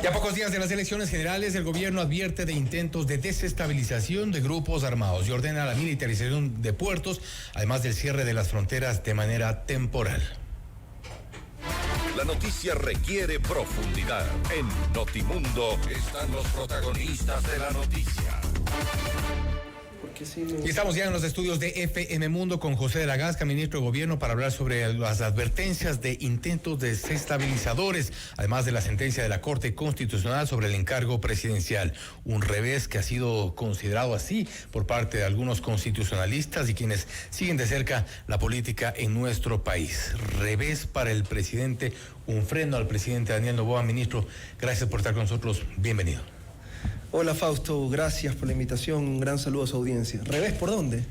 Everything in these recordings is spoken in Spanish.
Y a pocos días de las elecciones generales, el gobierno advierte de intentos de desestabilización de grupos armados y ordena la militarización de puertos, además del cierre de las fronteras de manera temporal. La noticia requiere profundidad. En Notimundo están los protagonistas de la noticia. Y estamos ya en los estudios de FM Mundo con José de la Gasca, ministro de Gobierno, para hablar sobre las advertencias de intentos desestabilizadores, además de la sentencia de la Corte Constitucional sobre el encargo presidencial. Un revés que ha sido considerado así por parte de algunos constitucionalistas y quienes siguen de cerca la política en nuestro país. Revés para el presidente, un freno al presidente Daniel Noboa. Ministro, gracias por estar con nosotros. Bienvenido. Hola Fausto, gracias por la invitación, un gran saludo a su audiencia. ¿Revés por dónde?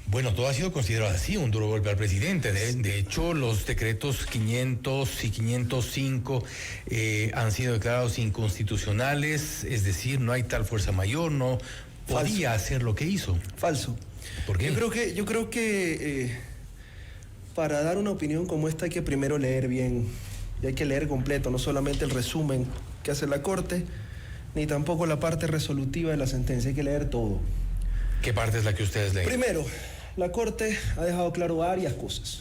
Bueno, todo ha sido considerado así, un duro golpe al presidente. De hecho, los decretos 500 y 505 han sido declarados inconstitucionales, es decir, no hay tal fuerza mayor, no podía hacer lo que hizo. Falso. ¿Por qué? Yo creo que para dar una opinión como esta hay que primero leer bien, y hay que leer completo, no solamente el resumen que hace la Corte, ni tampoco la parte resolutiva de la sentencia, hay que leer todo. ¿Qué parte es la que ustedes leen? Primero, la Corte ha dejado claro varias cosas.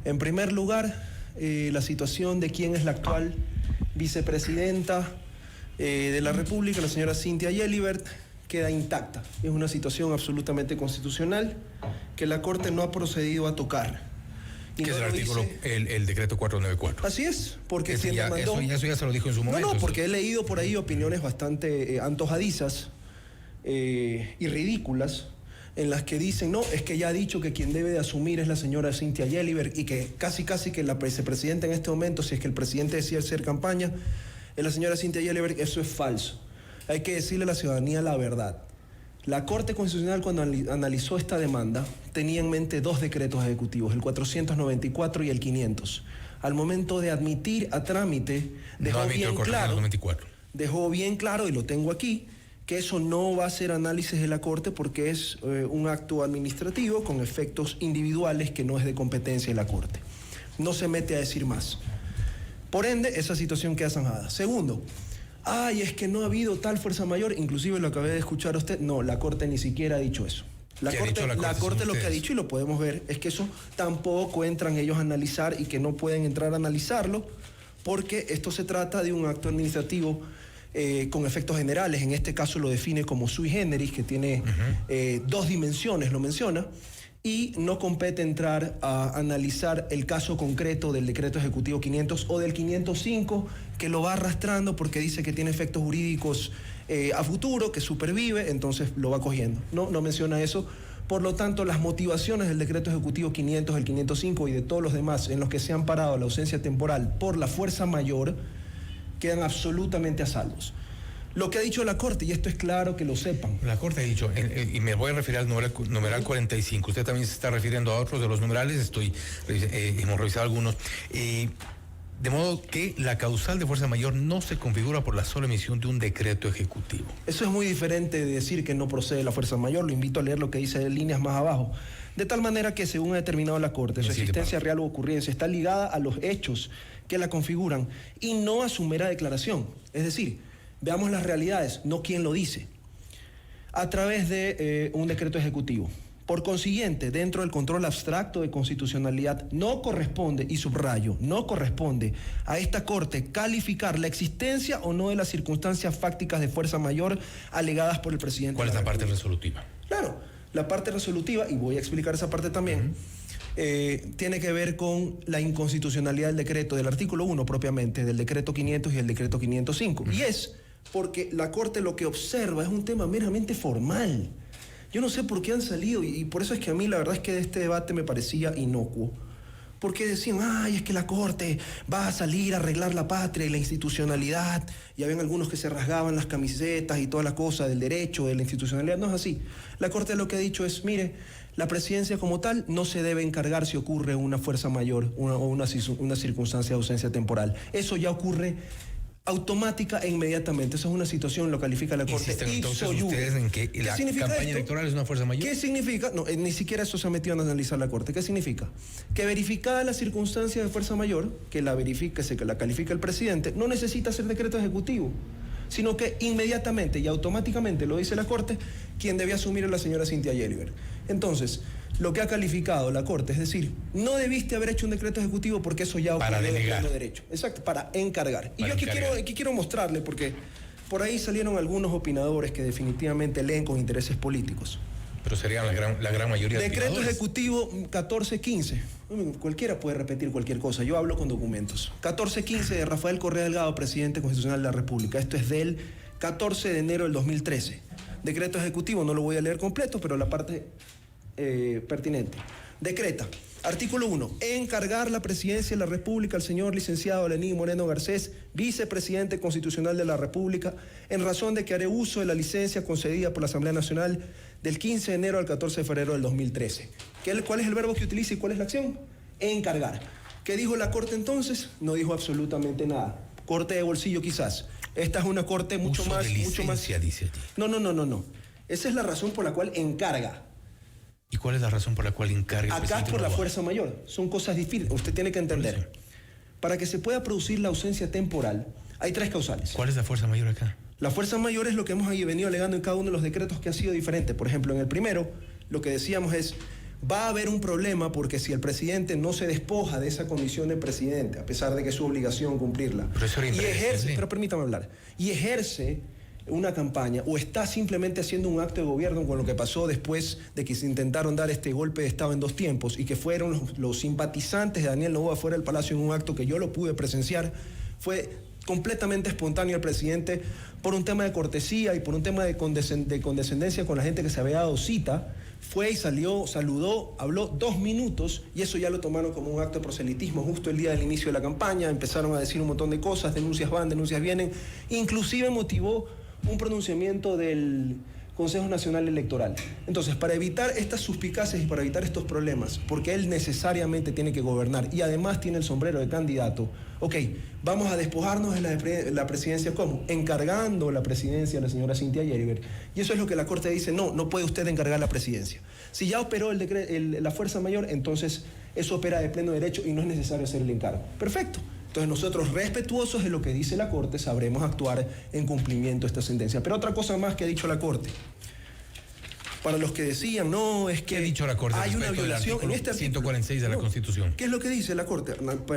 En primer lugar, la situación de quién es la actual vicepresidenta de la República, la señora Cynthia Yelibert, queda intacta. Es una situación absolutamente constitucional que la Corte no ha procedido a tocar. ¿Qué es el artículo, el decreto 494? Así es, porque quien ya, demandó... Eso ya se lo dijo en su momento. No, porque he leído por ahí opiniones bastante antojadizas y ridículas, en las que dicen, no, es que ya ha dicho que quien debe de asumir es la señora Cynthia Yelibert y que casi que la vicepresidenta en este momento, si es que el presidente decide hacer campaña, es la señora Cynthia Yelibert. Eso es falso. Hay que decirle a la ciudadanía la verdad. La Corte Constitucional, cuando analizó esta demanda, tenía en mente dos decretos ejecutivos, el 494 y el 500. Al momento de admitir a trámite, dejó bien claro, y lo tengo aquí, que eso no va a ser análisis de la Corte porque es un acto administrativo con efectos individuales que no es de competencia de la Corte. No se mete a decir más. Por ende, esa situación queda zanjada. Segundo, es que no ha habido tal fuerza mayor, inclusive lo acabé de escuchar a usted. No, la Corte ni siquiera ha dicho eso. La Corte lo que ha dicho, y lo podemos ver, es que eso tampoco entran ellos a analizar y que no pueden entrar a analizarlo porque esto se trata de un acto administrativo con efectos generales. En este caso lo define como sui generis, que tiene dos dimensiones, lo menciona, y no compete entrar a analizar el caso concreto del decreto ejecutivo 500 o del 505, que lo va arrastrando porque dice que tiene efectos jurídicos a futuro, que supervive, entonces lo va cogiendo. No menciona eso. Por lo tanto, las motivaciones del decreto ejecutivo 500, el 505 y de todos los demás en los que se han parado la ausencia temporal por la fuerza mayor quedan absolutamente a salvos. Lo que ha dicho la Corte, y esto es claro que lo sepan. La Corte ha dicho, y me voy a referir al numeral 45, usted también se está refiriendo a otros de los numerales, hemos revisado algunos, de modo que la causal de fuerza mayor no se configura por la sola emisión de un decreto ejecutivo. Eso es muy diferente de decir que no procede la fuerza mayor. Lo invito a leer lo que dice en líneas más abajo. De tal manera que, según ha determinado la Corte, su existencia real o ocurrencia está ligada a los hechos que la configuran y no a su mera declaración. Es decir, veamos las realidades, no quién lo dice, a través de un decreto ejecutivo. Por consiguiente, dentro del control abstracto de constitucionalidad, no corresponde, y subrayo, no corresponde a esta Corte calificar la existencia o no de las circunstancias fácticas de fuerza mayor alegadas por el presidente. ¿Cuál es la parte resolutiva? Claro, la parte resolutiva, y voy a explicar esa parte también, tiene que ver con la inconstitucionalidad del decreto, del artículo 1 propiamente, del decreto 500 y el decreto 505. Y es porque la Corte lo que observa es un tema meramente formal. Yo no sé por qué han salido, y por eso es que a mí la verdad es que este debate me parecía inocuo. Porque decían, es que la Corte va a salir a arreglar la patria y la institucionalidad. Y habían algunos que se rasgaban las camisetas y toda la cosa del derecho, de la institucionalidad. No es así. La Corte lo que ha dicho es, mire, la presidencia como tal no se debe encargar si ocurre una fuerza mayor o una circunstancia de ausencia temporal. Eso ya ocurre automática e inmediatamente. Esa es una situación, lo califica la Corte. ¿Insisten entonces ustedes en que la campaña electoral es una fuerza mayor? ¿Qué significa? No, ni siquiera eso se ha metido a analizar la Corte. ¿Qué significa? Que verificada la circunstancia de fuerza mayor, que la califica el presidente, no necesita ser decreto ejecutivo, sino que inmediatamente y automáticamente, lo dice la Corte, quien debe asumir es la señora Cynthia Yeliber. Entonces, lo que ha calificado la Corte, es decir, no debiste haber hecho un decreto ejecutivo porque eso ya ocurrió en pleno derecho. Exacto, para encargar. Y yo aquí quiero mostrarle, porque por ahí salieron algunos opinadores que definitivamente leen con intereses políticos. Pero serían la gran mayoría de Decreto ejecutivo 1415. Cualquiera puede repetir cualquier cosa. Yo hablo con documentos. 1415 de Rafael Correa Delgado, presidente constitucional de la República. Esto es del 14 de enero del 2013. Decreto ejecutivo, no lo voy a leer completo, pero la parte pertinente. Decreta. Artículo 1. Encargar la presidencia de la República al señor licenciado Lenín Moreno Garcés, vicepresidente constitucional de la República, en razón de que haré uso de la licencia concedida por la Asamblea Nacional del 15 de enero al 14 de febrero del 2013. ¿Cuál es el verbo que utiliza y cuál es la acción? Encargar. ¿Qué dijo la Corte entonces? No dijo absolutamente nada. Corte de bolsillo quizás. Esta es una corte mucho más... Dice allí. No. Esa es la razón por la cual encarga. ¿Y cuál es la razón por la cual encarga? Acá por la fuerza mayor. Son cosas difíciles. Usted tiene que entender. Para que se pueda producir la ausencia temporal, hay 3 causales. ¿Cuál es la fuerza mayor acá? La fuerza mayor es lo que hemos venido alegando en cada uno de los decretos que ha sido diferente. Por ejemplo, en el primero, lo que decíamos es, va a haber un problema porque si el presidente no se despoja de esa condición de presidente, a pesar de que es su obligación cumplirla, pero permítame hablar, y ejerce una campaña o está simplemente haciendo un acto de gobierno con lo que pasó después de que se intentaron dar este golpe de Estado en 2 tiempos y que fueron los simpatizantes de Daniel Noboa fuera del Palacio en un acto que yo lo pude presenciar, fue completamente espontáneo el presidente por un tema de cortesía y por un tema de condescendencia con la gente que se había dado cita, fue y salió, saludó, habló 2 minutos y eso ya lo tomaron como un acto de proselitismo justo el día del inicio de la campaña, empezaron a decir un montón de cosas, denuncias van, denuncias vienen, inclusive motivó un pronunciamiento del Consejo Nacional Electoral. Entonces, para evitar estas suspicacias y para evitar estos problemas, porque él necesariamente tiene que gobernar y además tiene el sombrero de candidato, vamos a despojarnos de la presidencia, ¿cómo? Encargando la presidencia a la señora Cynthia Yeliber. Y eso es lo que la Corte dice, no puede usted encargar la presidencia. Si ya operó la fuerza mayor, entonces eso opera de pleno derecho y no es necesario hacer el encargo. Perfecto. Entonces nosotros, respetuosos de lo que dice la Corte, sabremos actuar en cumplimiento de esta sentencia. Pero otra cosa más que ha dicho la Corte. Para los que decían, no, es que ¿qué ha dicho la Corte hay una violación en este artículo 146 de la Constitución? ¿Qué es lo que dice la Corte?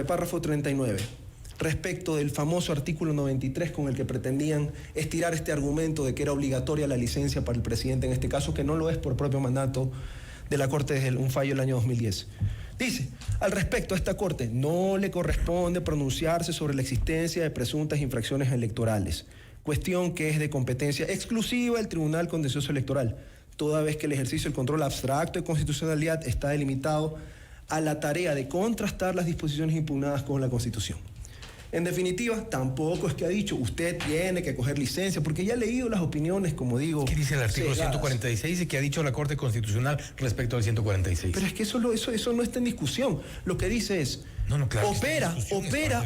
Párrafo 39. Respecto del famoso artículo 93 con el que pretendían estirar este argumento de que era obligatoria la licencia para el presidente, en este caso, que no lo es por propio mandato de la Corte desde un fallo del año 2010. Dice, al respecto a esta Corte, no le corresponde pronunciarse sobre la existencia de presuntas infracciones electorales, cuestión que es de competencia exclusiva del Tribunal Contencioso Electoral, toda vez que el ejercicio del control abstracto de constitucionalidad está delimitado a la tarea de contrastar las disposiciones impugnadas con la Constitución. En definitiva, tampoco es que ha dicho usted tiene que coger licencia, porque ya he leído las opiniones, como digo. ¿Qué dice el artículo 146 y qué ha dicho la Corte Constitucional respecto al 146? Pero es que eso no está en discusión. Lo que dice es, claro,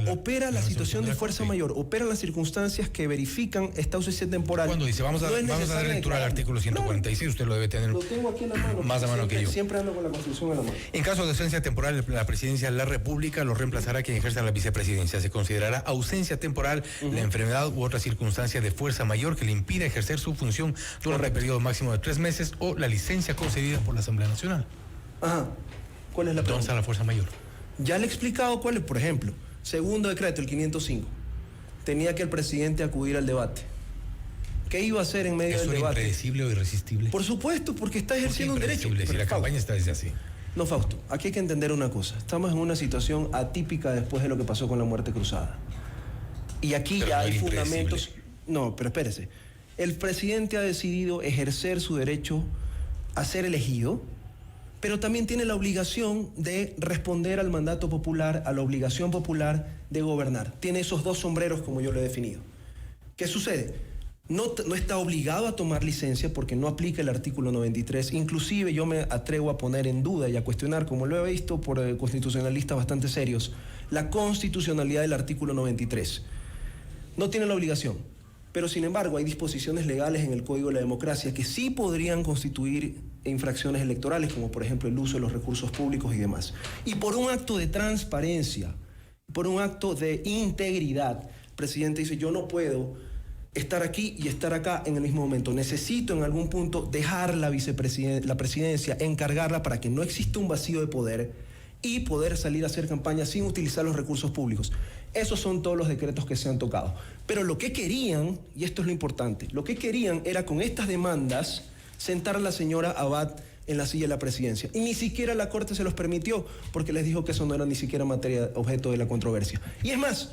opera la situación de fuerza mayor, opera las circunstancias que verifican esta ausencia temporal. Cuando dice, vamos a dar lectura al artículo 146, usted lo debe tener lo tengo aquí en la mano, más a mano que yo. Siempre ando con la Constitución en la mano. En caso de ausencia temporal, la presidencia de la República lo reemplazará quien ejerza la vicepresidencia. Se considerará ausencia temporal la enfermedad u otra circunstancia de fuerza mayor que le impida ejercer su función durante el periodo máximo de 3 meses o la licencia concedida por la Asamblea Nacional. Ajá. ¿Cuál es la pregunta? Entonces, la fuerza mayor. Ya le he explicado cuál es, por ejemplo, segundo decreto, el 505. Tenía que el presidente acudir al debate. ¿Qué iba a hacer en medio del debate? ¿Eso era impredecible o irresistible? Por supuesto, porque está ejerciendo un derecho. Si la campaña está desde así. No, Fausto, aquí hay que entender una cosa. Estamos en una situación atípica después de lo que pasó con la muerte cruzada. Y aquí ya hay fundamentos... No, pero espérese. El presidente ha decidido ejercer su derecho a ser elegido, pero también tiene la obligación de responder al mandato popular, a la obligación popular de gobernar. Tiene esos 2 sombreros como yo lo he definido. ¿Qué sucede? No está obligado a tomar licencia porque no aplica el artículo 93. Inclusive yo me atrevo a poner en duda y a cuestionar, como lo he visto por constitucionalistas bastante serios, la constitucionalidad del artículo 93. No tienen la obligación. Pero sin embargo hay disposiciones legales en el Código de la Democracia que sí podrían constituir infracciones electorales, como por ejemplo el uso de los recursos públicos y demás. Y por un acto de transparencia, por un acto de integridad, el presidente dice: yo no puedo estar aquí y estar acá en el mismo momento. Necesito en algún punto dejar la presidencia, encargarla para que no exista un vacío de poder y poder salir a hacer campaña sin utilizar los recursos públicos. Esos son todos los decretos que se han tocado. Pero lo que querían, y esto es lo importante, lo que querían era con estas demandas sentar a la señora Abad en la silla de la presidencia. Y ni siquiera la Corte se los permitió, porque les dijo que eso no era ni siquiera materia, objeto de la controversia. Y es más,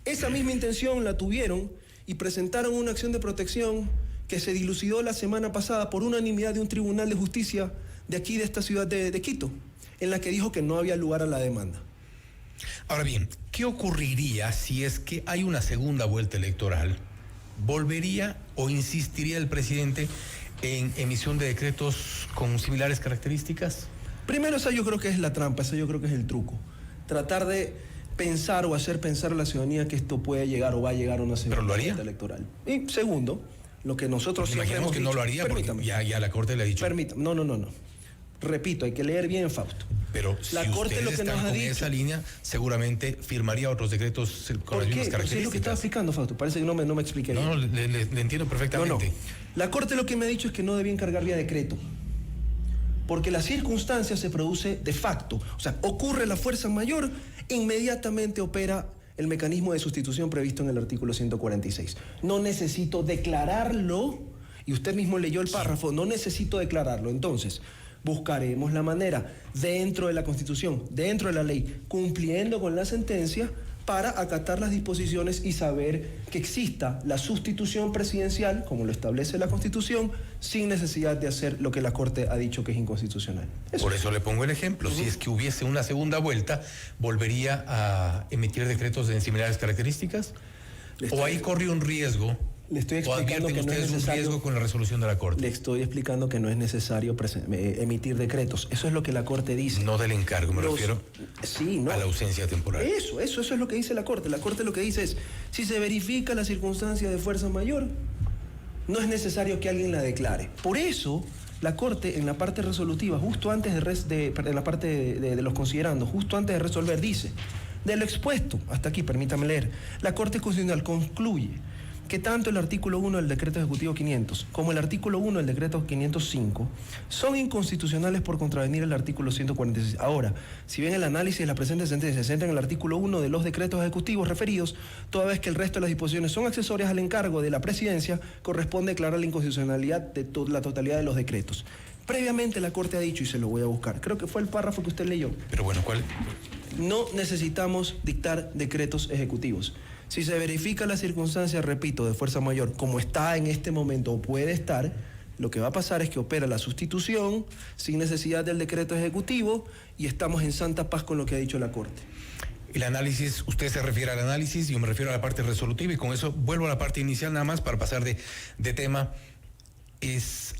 esa misma intención la tuvieron y presentaron una acción de protección que se dilucidó la semana pasada por unanimidad de un tribunal de justicia de aquí, de esta ciudad de Quito, en la que dijo que no había lugar a la demanda. Ahora bien, ¿qué ocurriría si es que hay una segunda vuelta electoral? ¿Volvería o insistiría el presidente en emisión de decretos con similares características? Primero, esa yo creo que es la trampa, esa yo creo que es el truco. Tratar de pensar o hacer pensar a la ciudadanía que esto puede llegar o va a llegar a una segunda vuelta electoral. Y segundo, lo que nosotros siempre imaginamos que hemos dicho, no lo haría porque ya la Corte le ha dicho. Permítame, no. Repito, hay que leer bien, Fausto. Pero la si Corte ustedes lo que están nos ha con dicho, esa línea, seguramente firmaría otros decretos con las mismas características. Es lo que estaba explicando, Fausto. Parece que no me expliqué bien. No, le entiendo perfectamente. No. La Corte lo que me ha dicho es que no debía encargar vía decreto, porque la circunstancia se produce de facto. O sea, ocurre la fuerza mayor, inmediatamente opera el mecanismo de sustitución previsto en el artículo 146. No necesito declararlo, y usted mismo leyó el párrafo, no necesito declararlo. Entonces, buscaremos la manera, dentro de la Constitución, dentro de la ley, cumpliendo con la sentencia, para acatar las disposiciones y saber que exista la sustitución presidencial, como lo establece la Constitución, sin necesidad de hacer lo que la Corte ha dicho que es inconstitucional. Por eso le pongo el ejemplo. Si es que hubiese una segunda vuelta, ¿volvería a emitir decretos de similares características? ¿O ahí corre un riesgo? Le estoy explicando que no es necesario, un riesgo con la resolución de la Corte. Le estoy explicando que no es necesario emitir decretos. Eso es lo que la Corte dice. No del encargo, me refiero a la ausencia temporal. Eso es lo que dice la Corte. La Corte lo que dice es, si se verifica la circunstancia de fuerza mayor, no es necesario que alguien la declare. Por eso, la Corte, en la parte resolutiva, justo antes en la parte de los considerandos, justo antes de resolver, dice: de lo expuesto, hasta aquí, permítame leer, la Corte Constitucional concluye que tanto el artículo 1 del Decreto Ejecutivo 500 como el artículo 1 del Decreto 505 son inconstitucionales por contravenir el artículo 146. Ahora, si bien el análisis de la presente sentencia se centra en el artículo 1 de los decretos ejecutivos referidos, toda vez que el resto de las disposiciones son accesorias al encargo de la presidencia, corresponde declarar la inconstitucionalidad de la totalidad de los decretos. Previamente la Corte ha dicho, y se lo voy a buscar, creo que fue el párrafo que usted leyó. Pero bueno, ¿cuál? No necesitamos dictar decretos ejecutivos. Si se verifica la circunstancia, repito, de fuerza mayor, como está en este momento o puede estar, lo que va a pasar es que opera la sustitución sin necesidad del decreto ejecutivo y estamos en santa paz con lo que ha dicho la Corte. El análisis, usted se refiere al análisis, yo me refiero a la parte resolutiva, y con eso vuelvo a la parte inicial nada más para pasar de tema.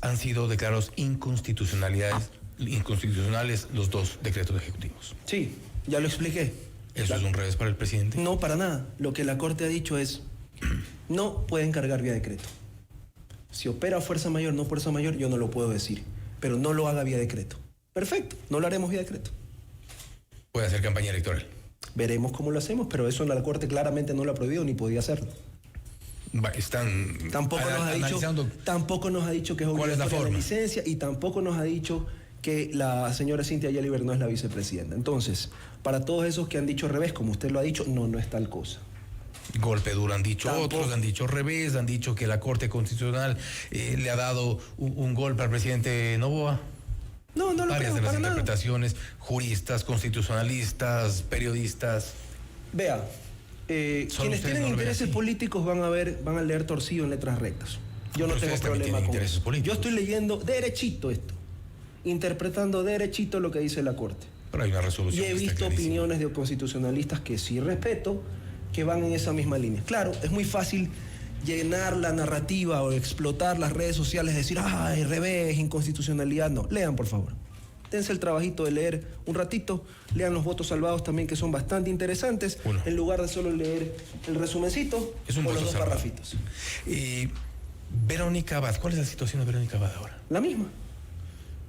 Han sido declarados inconstitucionales los dos decretos ejecutivos. Sí, ya lo expliqué. ¿Eso es un revés para el presidente? No, para nada. Lo que la Corte ha dicho es, no puede encargar vía decreto. Si opera fuerza mayor, no fuerza mayor, yo no lo puedo decir, pero no lo haga vía decreto. Perfecto, no lo haremos vía decreto. Puede hacer campaña electoral. Veremos cómo lo hacemos, pero eso la Corte claramente no lo ha prohibido ni podía hacerlo. Tampoco nos ha dicho que es obligatoria la licencia, y tampoco nos ha dicho que la señora Cynthia Yeliber no es la vicepresidenta. Entonces, para todos esos que han dicho revés, como usted lo ha dicho, no es tal cosa. Golpe duro han dicho otros, han dicho revés, han dicho que la Corte Constitucional le ha dado un golpe al presidente Noboa. No lo Varias creo, de las para interpretaciones, juristas, constitucionalistas, periodistas. Vea, quienes tienen intereses políticos van a leer torcido en letras rectas. Yo no tengo problema con eso. Yo estoy leyendo derechito esto, interpretando derechito lo que dice la Corte. Pero hay una resolución. Y he visto opiniones de constitucionalistas que sí respeto, que van en esa misma línea. Claro, es muy fácil llenar la narrativa o explotar las redes sociales, decir, ay, revés, inconstitucionalidad. No, lean, por favor. dense el trabajito de leer un ratito, lean los votos salvados también, que son bastante interesantes, en lugar de solo leer el resumencito o los dos parrafitos. Y Verónica Abad, ¿cuál es la situación de Verónica Abad ahora? La misma.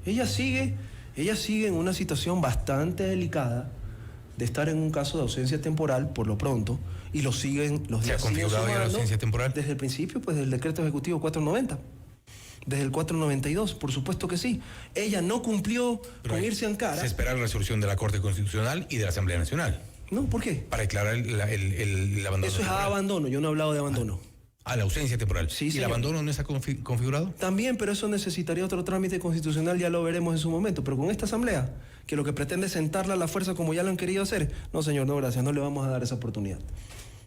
Ella sigue en una situación bastante delicada de estar en un caso de ausencia temporal por lo pronto, y los días siguen sumando. ¿Se ha configurado ya la ausencia temporal? Desde el principio, pues, del decreto ejecutivo 490. Desde el 492, por supuesto que sí. Ella no cumplió con irse a Ankara. Se espera la resolución de la Corte Constitucional y de la Asamblea Nacional. No, ¿por qué? Para declarar el abandono. Eso es abandono, yo no he hablado de abandono. La ausencia temporal. Sí, ¿Y señor. el abandono no está configurado? También, pero eso necesitaría otro trámite constitucional, ya lo veremos en su momento. Pero con esta asamblea, que lo que pretende es sentarla a la fuerza como ya lo han querido hacer, no, señor, no, gracias, no le vamos a dar esa oportunidad.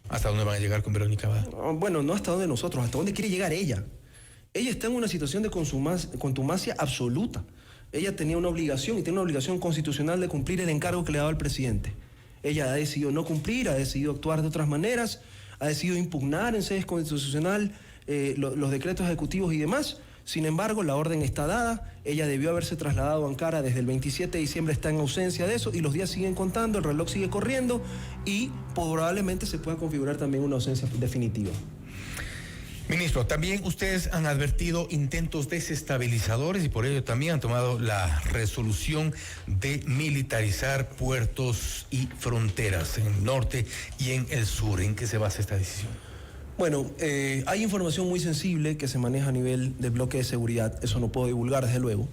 ¿Hasta dónde van a llegar con Verónica Abad? Bueno, no hasta dónde nosotros, hasta dónde quiere llegar ella. Ella está en una situación de contumacia absoluta. Ella tenía una obligación y tiene una obligación constitucional de cumplir el encargo que le daba el presidente. Ella ha decidido no cumplir, ha decidido actuar de otras maneras, ha decidido impugnar en sede constitucional los decretos ejecutivos y demás. Sin embargo, la orden está dada, ella debió haberse trasladado a Ankara desde el 27 de diciembre, está en ausencia de eso, y los días siguen contando, el reloj sigue corriendo, y probablemente se pueda configurar también una ausencia definitiva. Ministro, también ustedes han advertido intentos desestabilizadores y por ello también han tomado la resolución de militarizar puertos y fronteras en el norte y en el sur. ¿En qué se basa esta decisión? Bueno, hay información muy sensible que se maneja a nivel de bloque de seguridad, eso no puedo divulgar desde luego,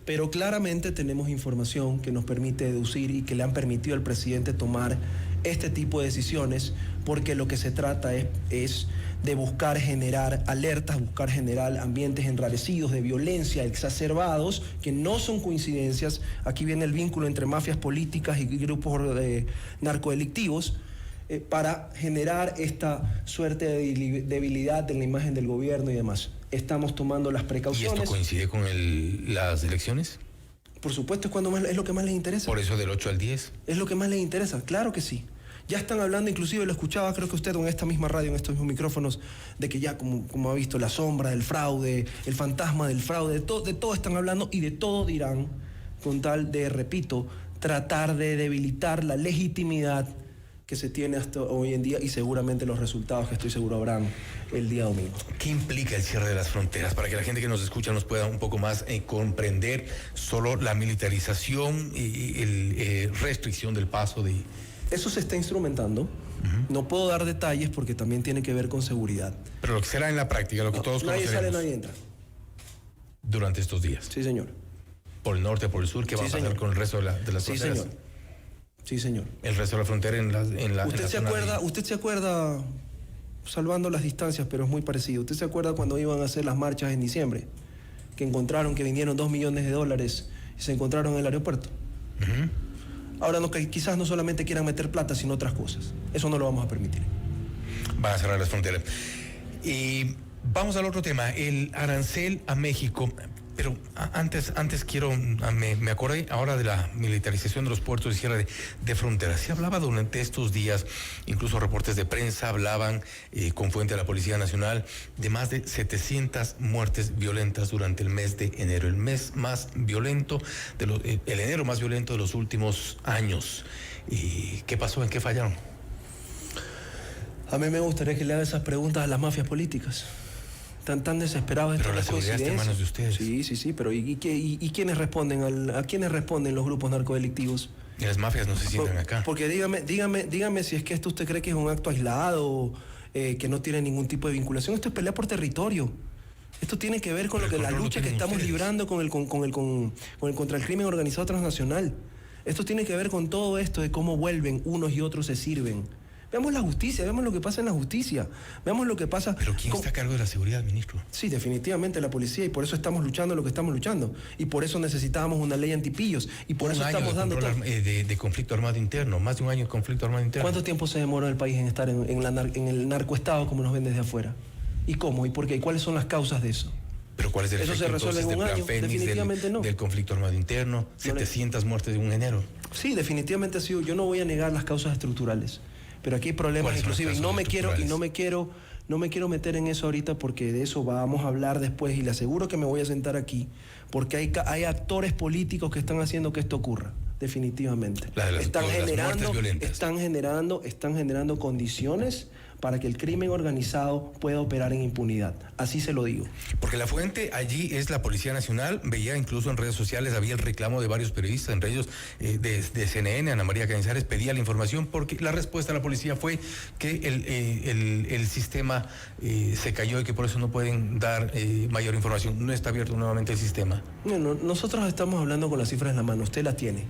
pero claramente tenemos información que nos permite deducir y que le han permitido al presidente tomar este tipo de decisiones, porque lo que se trata es de buscar generar alertas, buscar generar ambientes enrarecidos de violencia, exacerbados, que no son coincidencias. Aquí viene el vínculo entre mafias políticas y grupos narcodelictivos, para generar esta suerte de debilidad en la imagen del gobierno y demás. Estamos tomando las precauciones. ¿Y esto coincide con las elecciones? Por supuesto, es lo que más les interesa. ¿Por eso del 8 al 10? Es lo que más les interesa, claro que sí. Ya están hablando, inclusive lo escuchaba, creo que usted en esta misma radio, en estos mismos micrófonos, de que ya como ha visto la sombra del fraude, el fantasma del fraude, de todo están hablando y de todo dirán, con tal de, repito, tratar de debilitar la legitimidad que se tiene hasta hoy en día y seguramente los resultados que estoy seguro habrán el día domingo. ¿Qué implica el cierre de las fronteras? Para que la gente que nos escucha nos pueda un poco más comprender solo la militarización y restricción del paso de... Eso se está instrumentando. No puedo dar detalles porque también tiene que ver con seguridad. Pero lo que será en la práctica, lo que todos conoceremos. Nadie sale, nadie entra. Durante estos días. Sí, señor. Por el norte, por el sur, ¿qué va a pasar con el resto de las fronteras? Sí, señor. Sí, señor. El resto de la frontera en la ¿Usted se acuerda, salvando las distancias, pero es muy parecido, ¿usted se acuerda cuando iban a hacer las marchas en diciembre? Que vinieron $2 millones y se encontraron en el aeropuerto. Ahora quizás no solamente quieran meter plata, sino otras cosas. Eso no lo vamos a permitir. Van a cerrar las fronteras. Y vamos al otro tema, el arancel a México. Pero antes quiero, me acordé ahora de la militarización de los puertos y cierre de fronteras. Se hablaba durante estos días, incluso reportes de prensa hablaban con fuente de la Policía Nacional de más de 700 muertes violentas durante el mes de enero, el mes más violento, el enero más violento de los últimos años. ¿Y qué pasó? ¿En qué fallaron? A mí me gustaría que le haga esas preguntas a las mafias políticas. Tan desesperados. Pero la seguridad está en manos de ustedes. Sí, pero ¿y quiénes responden a quiénes responden los grupos narcodelictivos? Y las mafias no se sientan acá. Porque dígame si es que esto usted cree que es un acto aislado, que no tiene ningún tipo de vinculación. Esto es pelea por territorio. Esto tiene que ver con la lucha que estamos librando contra el crimen organizado transnacional. Esto tiene que ver con todo esto de cómo vuelven unos y otros se sirven. Veamos la justicia, veamos lo que pasa en la justicia, veamos lo que pasa... ¿Pero quién está a cargo de la seguridad, ministro? Sí, definitivamente la policía, y por eso estamos luchando lo que estamos luchando, y por eso necesitábamos una ley antipillos, y por eso estamos dando... de conflicto armado interno, más de un año de conflicto armado interno. ¿Cuánto tiempo se demora el país en estar en el narcoestado como nos ven desde afuera? ¿Y cómo? ¿Y por qué? ¿Y cuáles son las causas de eso? ¿Pero cuál es el efecto entonces del plan Fénix, definitivamente no. Del conflicto armado interno? 700 muertes de un enero. Sí, definitivamente ha sido... Yo no voy a negar las causas estructurales. Pero aquí hay problemas inclusive, y no me quiero meter en eso ahorita porque de eso vamos a hablar después y le aseguro que me voy a sentar aquí porque hay actores políticos que están haciendo que esto ocurra, definitivamente. Están generando condiciones para que el crimen organizado pueda operar en impunidad. Así se lo digo. Porque la fuente allí es la Policía Nacional. Veía incluso en redes sociales, había el reclamo de varios periodistas, entre ellos de CNN, Ana María Cañizares, pedía la información porque la respuesta de la policía fue que el sistema se cayó y que por eso no pueden dar mayor información. No está abierto nuevamente el sistema. No, nosotros estamos hablando con las cifras en la mano, usted la tiene.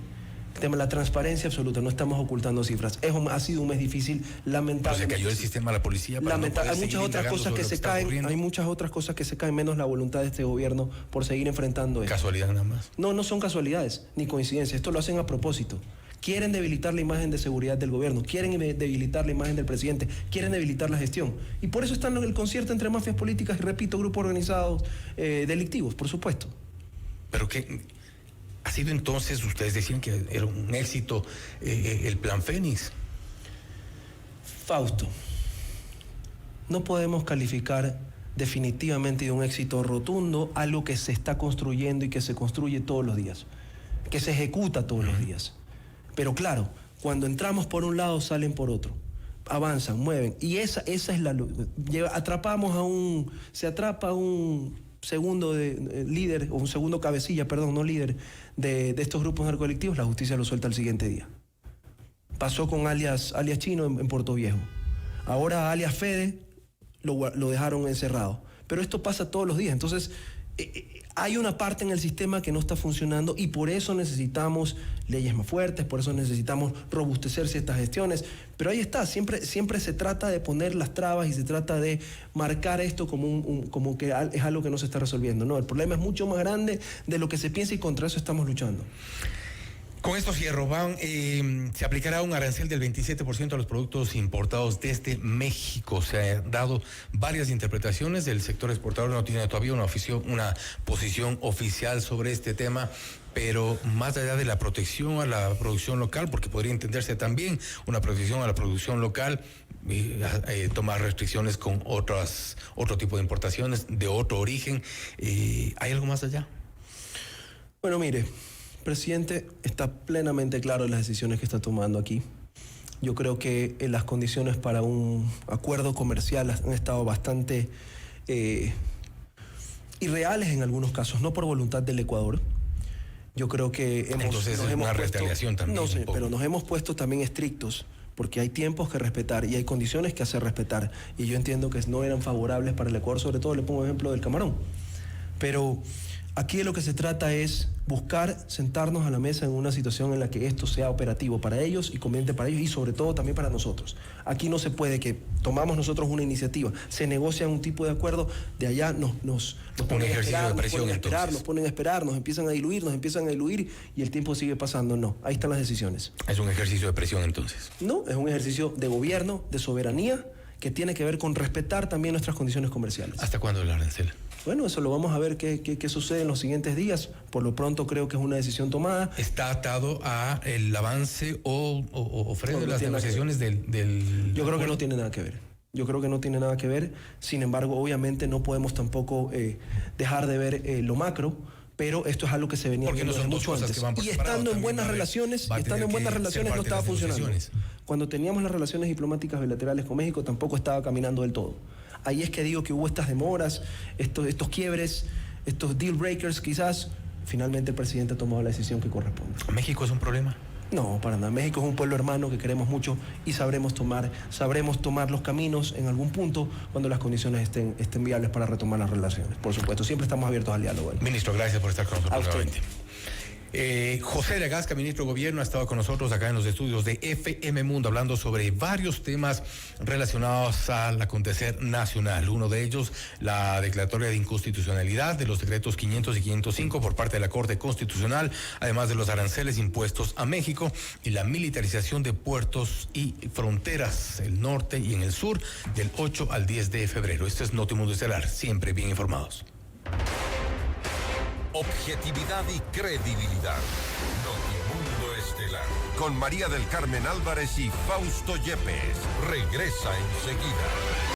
La transparencia absoluta, no estamos ocultando cifras. Ha sido un mes difícil, lamentablemente. Pero se cayó el sistema de la policía. Hay muchas otras cosas que se caen, hay muchas otras cosas que se caen, menos la voluntad de este gobierno por seguir enfrentando esto. ¿Casualidad nada más? No son casualidades ni coincidencias, esto lo hacen a propósito. Quieren debilitar la imagen de seguridad del gobierno, quieren debilitar la imagen del presidente, quieren debilitar la gestión. Y por eso están en el concierto entre mafias políticas y, repito, grupos organizados delictivos, por supuesto. Pero ¿ha sido entonces, ustedes decían que era un éxito el Plan Fénix? Fausto, no podemos calificar definitivamente de un éxito rotundo algo que se está construyendo y que se construye todos los días, que se ejecuta todos los días. Pero claro, cuando entramos por un lado salen por otro, avanzan, mueven, y esa es la... Se atrapa a un segundo líder, o un segundo cabecilla, perdón, no líder, de estos grupos narcodelictivos, la justicia lo suelta al siguiente día. Pasó con alias Chino en Puerto Viejo. Ahora alias Fede lo dejaron encerrado. Pero esto pasa todos los días. Entonces, hay una parte en el sistema que no está funcionando y por eso necesitamos leyes más fuertes, por eso necesitamos robustecer ciertas gestiones. Pero ahí está, siempre se trata de poner las trabas y se trata de marcar esto como que es algo que no se está resolviendo. No, el problema es mucho más grande de lo que se piensa y contra eso estamos luchando. Con esto cierro, se aplicará un arancel del 27% a los productos importados desde México. Se han dado varias interpretaciones. El sector exportador no tiene todavía una posición oficial sobre este tema, pero más allá de la protección a la producción local, porque podría entenderse también una protección a la producción local, tomar restricciones con otro tipo de importaciones de otro origen. ¿Hay algo más allá? Bueno, mire, el presidente está plenamente claro en las decisiones que está tomando aquí. Yo creo que las condiciones para un acuerdo comercial han estado bastante irreales en algunos casos, no por voluntad del Ecuador. Yo creo que entonces es una retaliación también. No sé, pero nos hemos puesto también estrictos, porque hay tiempos que respetar y hay condiciones que hacer respetar. Y yo entiendo que no eran favorables para el Ecuador, sobre todo le pongo el ejemplo del camarón. Pero aquí de lo que se trata es buscar sentarnos a la mesa en una situación en la que esto sea operativo para ellos y conveniente para ellos y sobre todo también para nosotros. Aquí no se puede que tomamos nosotros una iniciativa, se negocia un tipo de acuerdo, de allá nos ponen a esperar, nos empiezan a diluir y el tiempo sigue pasando. No, ahí están las decisiones. ¿Es un ejercicio de presión entonces? No, es un ejercicio de gobierno, de soberanía, que tiene que ver con respetar también nuestras condiciones comerciales. ¿Hasta cuándo el arancel? Bueno, eso lo vamos a ver qué sucede en los siguientes días. Por lo pronto creo que es una decisión tomada. ¿Está atado a el avance o freno de las negociaciones del Yo creo que no tiene nada que ver. Sin embargo, obviamente no podemos tampoco dejar de ver lo macro, pero esto es algo que se venía viendo mucho antes. Y estando en buenas relaciones, no estaba funcionando. Cuando teníamos las relaciones diplomáticas bilaterales con México tampoco estaba caminando del todo. Ahí es que digo que hubo estas demoras, estos quiebres, estos deal breakers quizás. Finalmente el presidente ha tomado la decisión que corresponde. ¿México es un problema? No, para nada. México es un pueblo hermano que queremos mucho y sabremos tomar los caminos en algún punto cuando las condiciones estén viables para retomar las relaciones. Por supuesto, siempre estamos abiertos al diálogo. Ministro, gracias por estar con nosotros nuevamente. José de Agasca, ministro de Gobierno, ha estado con nosotros acá en los estudios de FM Mundo hablando sobre varios temas relacionados al acontecer nacional. Uno de ellos, la declaratoria de inconstitucionalidad de los decretos 500 y 505 por parte de la Corte Constitucional, además de los aranceles impuestos a México y la militarización de puertos y fronteras, el norte y en el sur, del 8 al 10 de febrero. Esto es Notimundo Estelar, siempre bien informados. Objetividad y credibilidad. Notimundo Estelar. Estelar, con María del Carmen Álvarez y Fausto Yepes. Regresa enseguida.